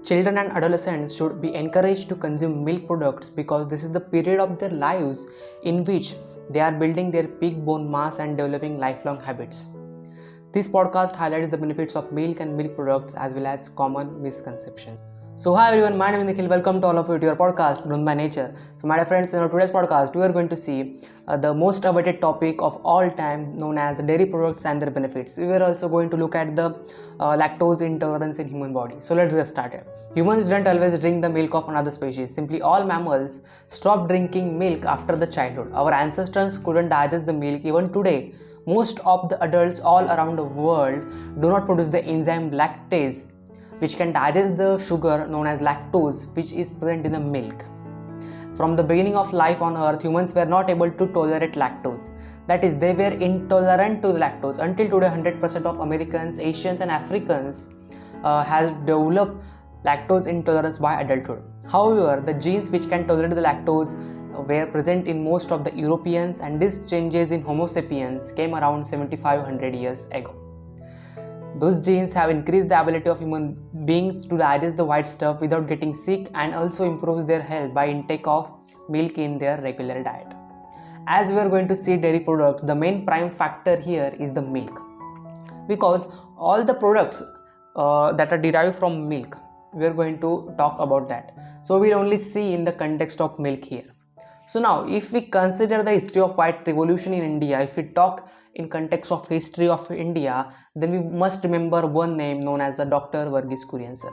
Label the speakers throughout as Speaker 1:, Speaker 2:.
Speaker 1: Children and adolescents should be encouraged to consume milk products because this is the period of their lives in which they are building their peak bone mass and developing lifelong habits. This podcast highlights the benefits of milk and milk products as well as common misconceptions. So hi everyone, my name is Nikhil. Welcome to all of you to your podcast Grown by Nature. So my dear friends, in our today's podcast, we are going to see the most awaited topic of all time, known as dairy products and their benefits. We are also going to look at the lactose intolerance in human body. So let's get started. Humans didn't always drink the milk of another species. Simply all mammals stopped drinking milk after the childhood. Our ancestors couldn't digest the milk. Even today, most of the adults all around the world do not produce the enzyme lactase, which can digest the sugar known as lactose, which is present in the milk. From the beginning of life on earth, humans were not able to tolerate lactose. That is, they were intolerant to the lactose. Until today, 100% of Americans, Asians and Africans have developed lactose intolerance by adulthood. However, the genes which can tolerate the lactose were present in most of the Europeans, and these changes in Homo sapiens came around 7500 years ago. Those genes have increased the ability of human beings to digest the white stuff without getting sick, and also improves their health by intake of milk in their regular diet. As we are going to see dairy products, the main prime factor here is the milk, because all the products that are derived from milk, we are going to talk about that. So we'll only see in the context of milk here. So now, if we consider the history of white revolution in India, if we talk in context of history of India, then we must remember one name known as the Dr. Verghese Kurian sir,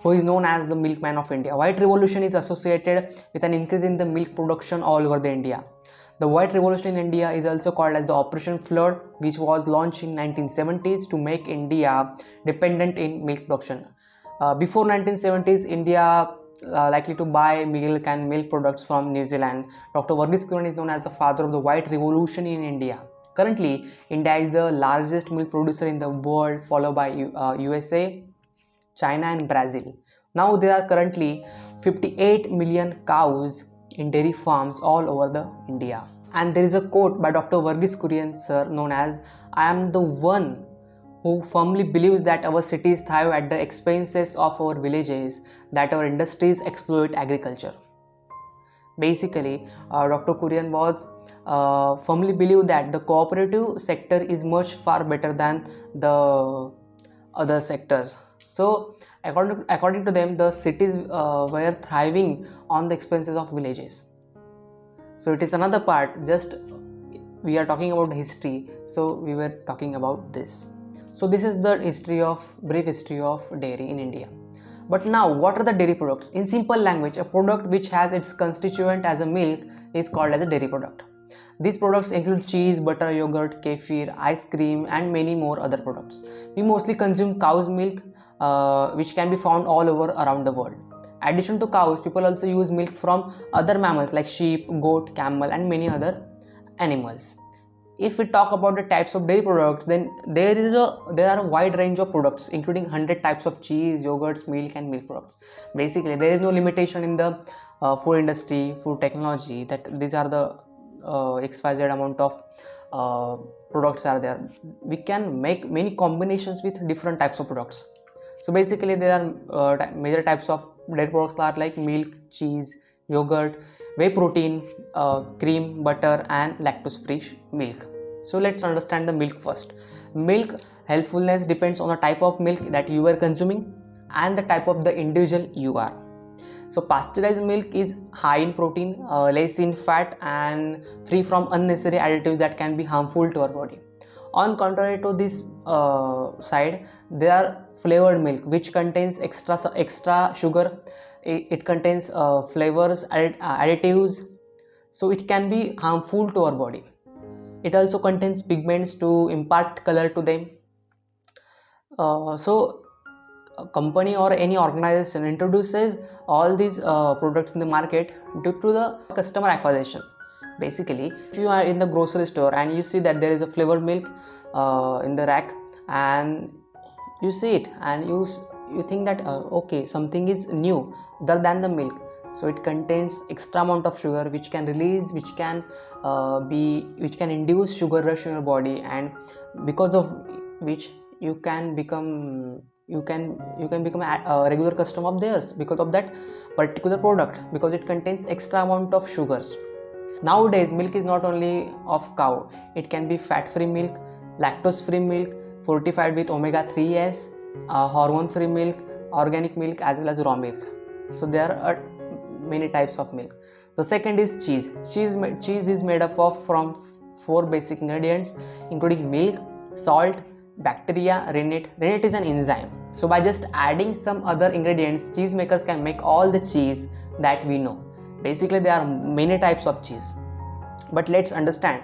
Speaker 1: who is known as the milkman of India. White revolution is associated with an increase in the milk production all over the India. The white revolution in India is also called as the Operation Flood, which was launched in 1970s to make India dependent in milk production. Before 1970s, India likely to buy milk and milk products from New Zealand. Dr. Verghese Kurian is known as the father of the white revolution in India. Currently, India is the largest milk producer in the world, followed by USA, China and Brazil. Now there are currently 58 million cows in dairy farms all over the India. And there is a quote by Dr. Verghese Kurian sir known as, "I am the one who firmly believes that our cities thrive at the expenses of our villages, that our industries exploit agriculture." Basically, Dr. Kurian was firmly believed that the cooperative sector is much far better than the other sectors. So according to them, the cities were thriving on the expenses of villages. So it is another part, just we are talking about history, so we were talking about this. So this is the brief history of dairy in India. But now, what are the dairy products? In simple language, a product which has its constituent as a milk is called as a dairy product. These products include cheese, butter, yogurt, kefir, ice cream and many more other products. We mostly consume cow's milk, which can be found all over around the world. In addition to cows, people also use milk from other mammals like sheep, goat, camel and many other animals. If we talk about the types of dairy products, then there are a wide range of products, including 100 types of cheese, yogurts, milk and milk products. Basically, there is no limitation in the food industry, food technology, that these are the XYZ amount of products are there. We can make many combinations with different types of products. So basically, there are major types of dairy products are like milk, cheese, yogurt, whey protein, cream, butter and lactose-free milk. So let's understand the milk first. Milk healthfulness depends on the type of milk that you are consuming and the type of the individual you are. So pasteurized milk is high in protein, less in fat and free from unnecessary additives that can be harmful to our body. On contrary to this side, there are flavored milk which contains extra sugar. It contains flavors, additives, so it can be harmful to our body. It also contains pigments to impart color to them. So a company or any organization introduces all these products in the market due to the customer acquisition. Basically, if you are in the grocery store and you see that there is a flavored milk in the rack, and you see it and you think that okay, something is new other than the milk. So it contains extra amount of sugar which can induce sugar rush in your body, and because of which you can become you can become a regular customer of theirs because of that particular product, because it contains extra amount of sugars. Nowadays milk is not only of cow, it can be fat free milk, lactose free milk, fortified with omega 3s, hormone free milk, organic milk, as well as raw milk. So there are many types of milk. The second is cheese. Cheese is made up of from 4 basic ingredients, including milk, salt, bacteria, rennet. Rennet is an enzyme. So by just adding some other ingredients, cheese makers can make all the cheese that we know. Basically there are many types of cheese, but let's understand.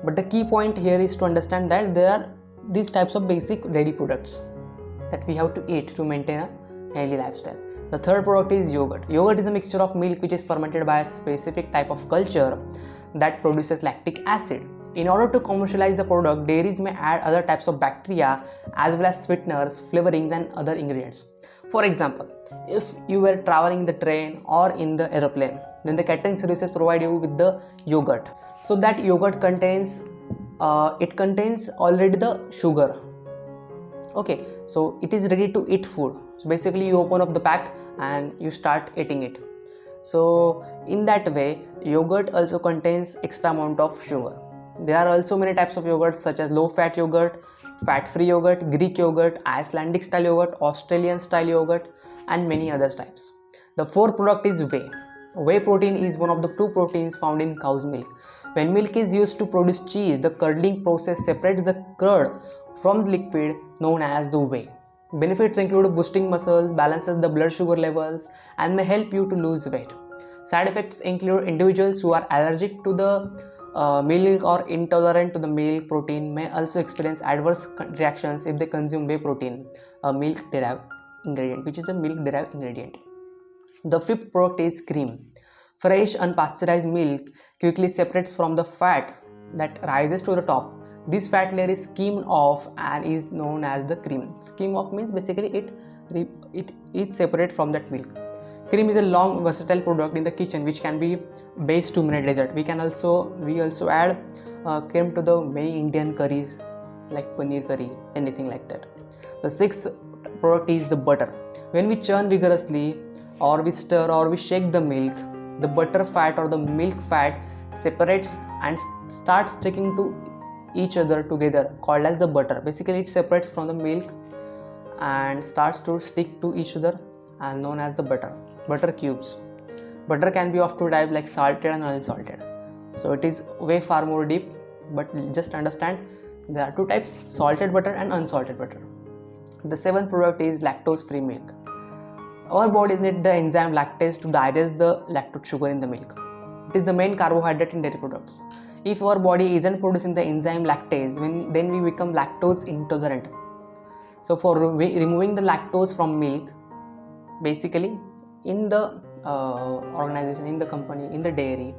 Speaker 1: But the key point here is to understand that there are these types of basic dairy products that we have to eat to maintain a healthy lifestyle. The third product is yogurt. Yogurt is a mixture of milk which is fermented by a specific type of culture that produces lactic acid. In order to commercialize the product, dairies may add other types of bacteria as well as sweeteners, flavorings and other ingredients. For example, if you were traveling in the train or in the aeroplane, then the catering services provide you with the yogurt. So that yogurt contains already the sugar. Okay, so it is ready to eat food. So basically you open up the pack and you start eating it. So in that way, yogurt also contains extra amount of sugar. There are also many types of yogurts such as low fat yogurt, fat free yogurt, Greek yogurt, Icelandic style yogurt, Australian style yogurt and many other types. The fourth product is whey. Whey protein is one of the 2 proteins found in cow's milk. When milk is used to produce cheese, the curdling process separates the curd from the liquid known as the whey. Benefits include boosting muscles, balances the blood sugar levels and may help you to lose weight. Side effects include individuals who are allergic to the milk or intolerant to the milk protein may also experience adverse reactions if they consume whey protein, a milk derived ingredient, which is a milk derived ingredient. The fifth product is cream. Fresh unpasteurized milk quickly separates from the fat that rises to the top. This fat layer is skimmed off and is known as the cream. Skim off means basically it is separate from that milk. Cream is a long versatile product in the kitchen which can be based 2-minute dessert. We also add cream to the many Indian curries like paneer curry, anything like that. The sixth product is the butter. When we churn vigorously or we stir or we shake the milk, the butter fat or the milk fat separates and starts sticking to each other together, called as the butter. Basically it separates from the milk and starts to stick to each other and known as the butter. Butter cubes. Butter can be of 2 types like salted and unsalted. So it is way far more deep, but just understand there are 2 types, salted butter and unsalted butter. The 7th product is lactose free milk. Our body needs the enzyme lactase to digest the lactose sugar in the milk. It is the main carbohydrate in dairy products. If our body isn't producing the enzyme lactase, then we become lactose intolerant. So for removing the lactose from milk, basically in the organization, in the company, in the dairy,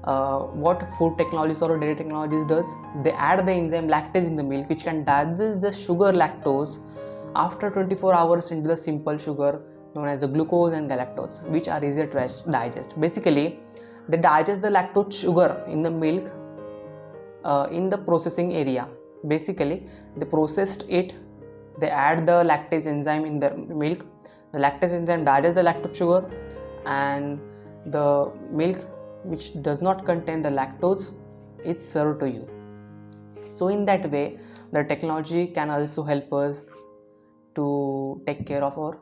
Speaker 1: what food technologies or dairy technologies does, they add the enzyme lactase in the milk which can digest the sugar lactose after 24 hours into the simple sugar known as the glucose and galactose, which are easier to digest. Basically they digest the lactose sugar in the milk in the processing area. Basically they processed it, they add the lactase enzyme in the milk, the lactase enzyme digests the lactose sugar, and the milk which does not contain the lactose is served to you. So in that way the technology can also help us to take care of our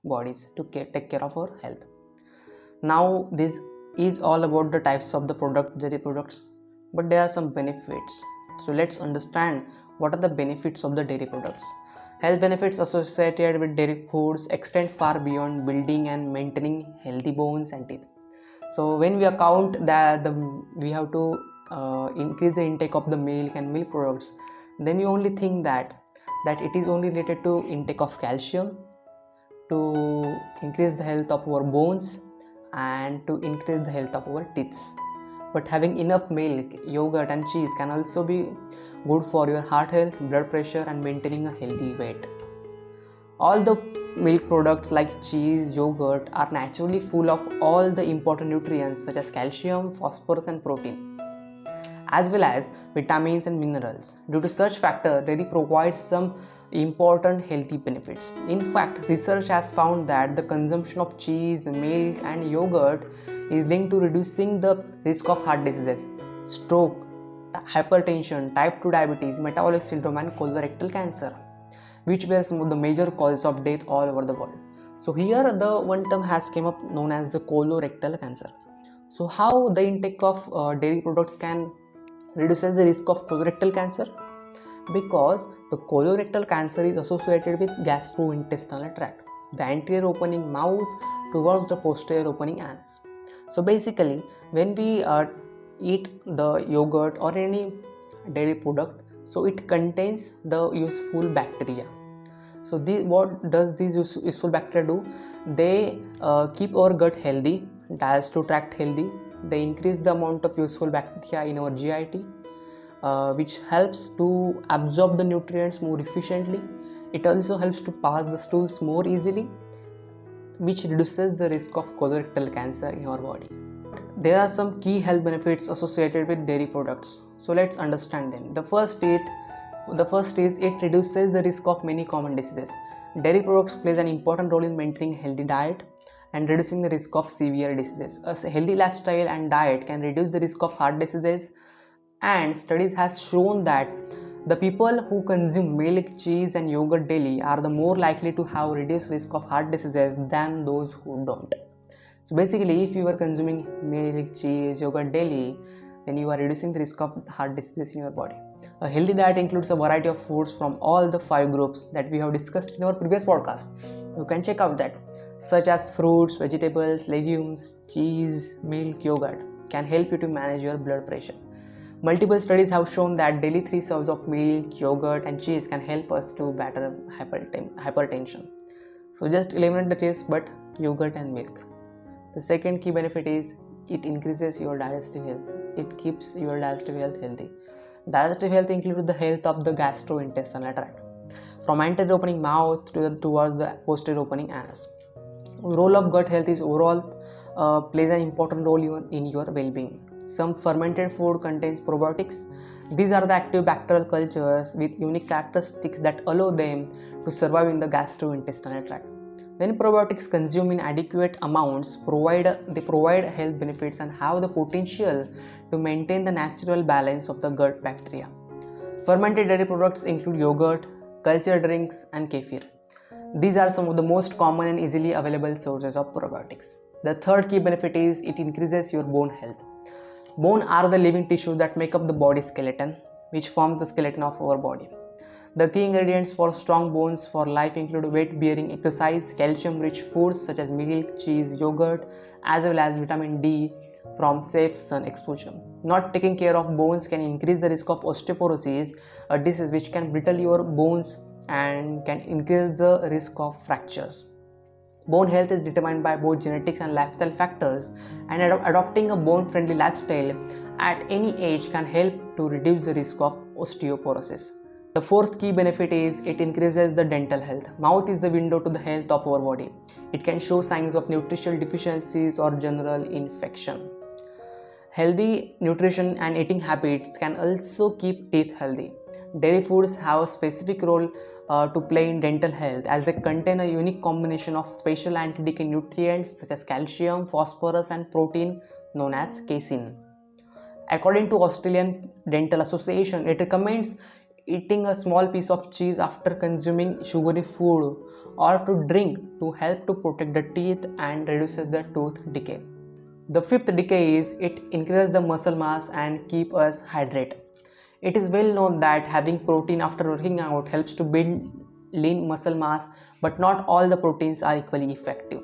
Speaker 1: bodies, to take care of our health. Now this is all about the types of the dairy products, but there are some benefits. So let's understand what are the benefits of the dairy products. Health benefits associated with dairy foods extend far beyond building and maintaining healthy bones and teeth. So when we account that we have to increase the intake of the milk and milk products, then we only think that it is only related to intake of calcium, to increase the health of our bones and to increase the health of our teeth. But having enough milk, yogurt and cheese can also be good for your heart health, blood pressure and maintaining a healthy weight. All the milk products like cheese, yogurt are naturally full of all the important nutrients such as calcium, phosphorus and protein. as well as vitamins and minerals. Due to such factor, dairy provides some important healthy benefits. In fact, research has found that the consumption of cheese, milk and yogurt is linked to reducing the risk of heart diseases, stroke, hypertension, type 2 diabetes, metabolic syndrome and colorectal cancer, which were some of the major causes of death all over the world. So here the one term has came up known as the colorectal cancer. So how the intake of dairy products can reduces the risk of colorectal cancer? Because the colorectal cancer is associated with gastrointestinal tract, the anterior opening mouth towards the posterior opening anus. So basically, when we eat the yogurt or any dairy product, so it contains the useful bacteria. So what does these useful bacteria do? They keep our gut healthy, digestive tract healthy. They increase the amount of useful bacteria in our GIT, which helps to absorb the nutrients more efficiently. It also helps to pass the stools more easily, which reduces the risk of colorectal cancer in our body. There are some key health benefits associated with dairy products. So let's understand them. The first is it reduces the risk of many common diseases. Dairy products plays an important role in maintaining a healthy diet and reducing the risk of severe diseases. A healthy lifestyle and diet can reduce the risk of heart diseases, and studies have shown that the people who consume milk, cheese and yogurt daily are the more likely to have reduced risk of heart diseases than those who don't. So basically, if you are consuming milk, cheese, yogurt daily, then you are reducing the risk of heart diseases in your body. A healthy diet includes a variety of foods from all the 5 groups that we have discussed in our previous podcast. You can check out that, such as fruits, vegetables, legumes, cheese, milk, yogurt can help you to manage your blood pressure. Multiple studies have shown that daily 3 serves of milk, yogurt and cheese can help us to battle hypertension. So just eliminate the cheese but yogurt and milk. The second key benefit is it increases your digestive health. It keeps your digestive health healthy. Digestive health includes the health of the gastrointestinal tract, from anterior opening mouth towards the posterior opening anus. The role of gut health is overall plays an important role in your well-being. Some fermented food contains probiotics. These are the active bacterial cultures with unique characteristics that allow them to survive in the gastrointestinal tract. When probiotics consumed in adequate amounts, they provide health benefits and have the potential to maintain the natural balance of the gut bacteria. Fermented dairy products include yogurt, cultured drinks, and kefir. These are some of the most common and easily available sources of probiotics. The third key benefit is it increases your bone health. Bone are the living tissues that make up the body skeleton, which forms the skeleton of our body. The key ingredients for strong bones for life include weight-bearing exercise, calcium-rich foods such as milk, cheese, yogurt, as well as vitamin D from safe sun exposure. Not taking care of bones can increase the risk of osteoporosis, a disease which can brittle your bones and can increase the risk of fractures. Bone health is determined by both genetics and lifestyle factors, and adopting a bone-friendly lifestyle at any age can help to reduce the risk of osteoporosis. The fourth key benefit is it increases the dental health. Mouth is the window to the health of our body. It can show signs of nutritional deficiencies or general infection. Healthy nutrition and eating habits can also keep teeth healthy. Dairy foods have a specific role to play in dental health as they contain a unique combination of special anti-decay nutrients such as calcium, phosphorus and protein known as casein. According to Australian Dental Association, it recommends eating a small piece of cheese after consuming sugary food or to drink to help to protect the teeth and reduces the tooth decay. The fifth decay is it increases the muscle mass and keep us hydrated. It is well known that having protein after working out helps to build lean muscle mass, but not all the proteins are equally effective.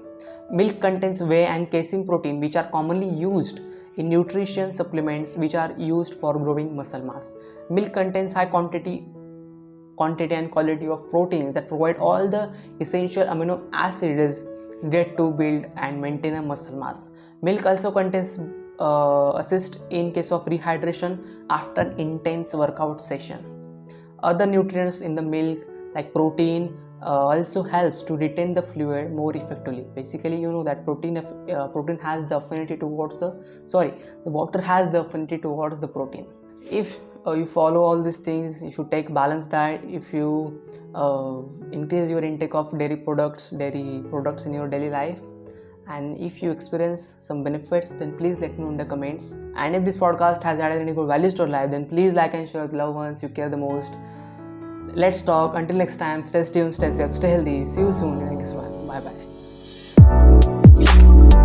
Speaker 1: Milk contains whey and casein protein, which are commonly used in nutrition supplements which are used for growing muscle mass. Milk contains high quantity and quality of proteins that provide all the essential amino acids needed to build and maintain a muscle mass. Milk also contains assist in case of rehydration after an intense workout session. Other nutrients in the milk like protein also helps to retain the fluid more effectively. Basically, you know that protein has the affinity towards the water has the affinity towards the protein. If you follow all these things, if you take balanced diet, if you increase your intake of dairy products in your daily life, and if you experience some benefits, then please let me know in the comments. And if this podcast has added any good values to your life, then please like and share with loved ones you care the most. Let's talk. Until next time, stay tuned, stay safe, stay healthy. See you soon in the next one. Bye bye.